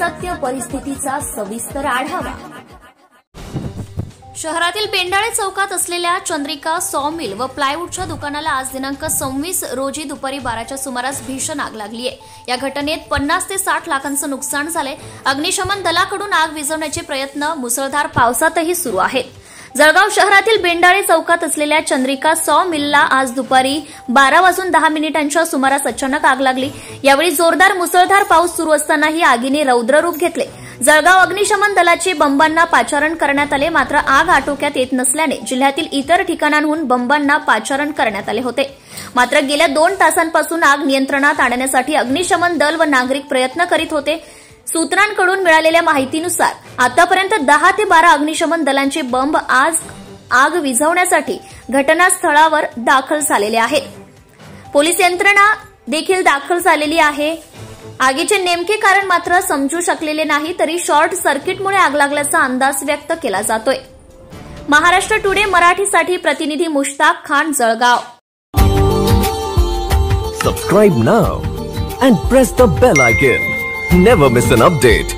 सत्य परिस्थितीचा सविस्तर आढावा। शहरातील बेंडाळे चौकात असलेल्या चंद्रिका सॉमिल व प्लायवूडच्या दुकानाला आज दिनांक 26 रोजी दुपारी 12च्या सुमारास भीषण आग लागली आहे। या घटनेत 50 ते 60 लाखांचं नुकसान झालंय। अग्निशमन दलाकडून आग विझवण्याचे प्रयत्न मुसळधार पावसातही सुरू आहेत। जळगाव शहरातील बेंडाळे चौकात असलेल्या चंद्रिका सॉमिलला आज दुपारी 12:10 सुमारास अचानक आग लागली। यावेळी जोरदार मुसळधार पाऊस सुरू असतानाही आगीने रौद्र रूप घेतले। जळगाव अग्निशमन दलाचे बंबांना पाचारण करण्यात आले, मात्र आग आटोक्यात येत नसल्याने जिल्ह्यातील इतर ठिकाणांहून बंबांना पाचारण करण्यात आले होते। मात्र गेल्या 2 तासांपासून आग नियंत्रणात आणण्यासाठी अग्निशमन दल व नागरिक प्रयत्न करीत होते। सूत्रांकडून मिळालेल्या माहितीनुसार आतापर्यंत 10 ते 12 अग्निशमन दलांचे बंब आज आग विझवण्यासाठी घटनास्थळावर दाखल झालेले आहेत। पोलीस यंत्रणा देखील दाखल झालेली आहे। आगीचे नेमके कारण मात्र समजू शकलेले नाही, तरी शॉर्ट सर्किटमुळे आग लागल्याचा अंदाज व्यक्त केला जातोय। महाराष्ट्र टुडे मराठीसाठी प्रतिनिधी Mushtaq Khan, Jalgaon. Subscribe now and press the bell icon. Never miss an update.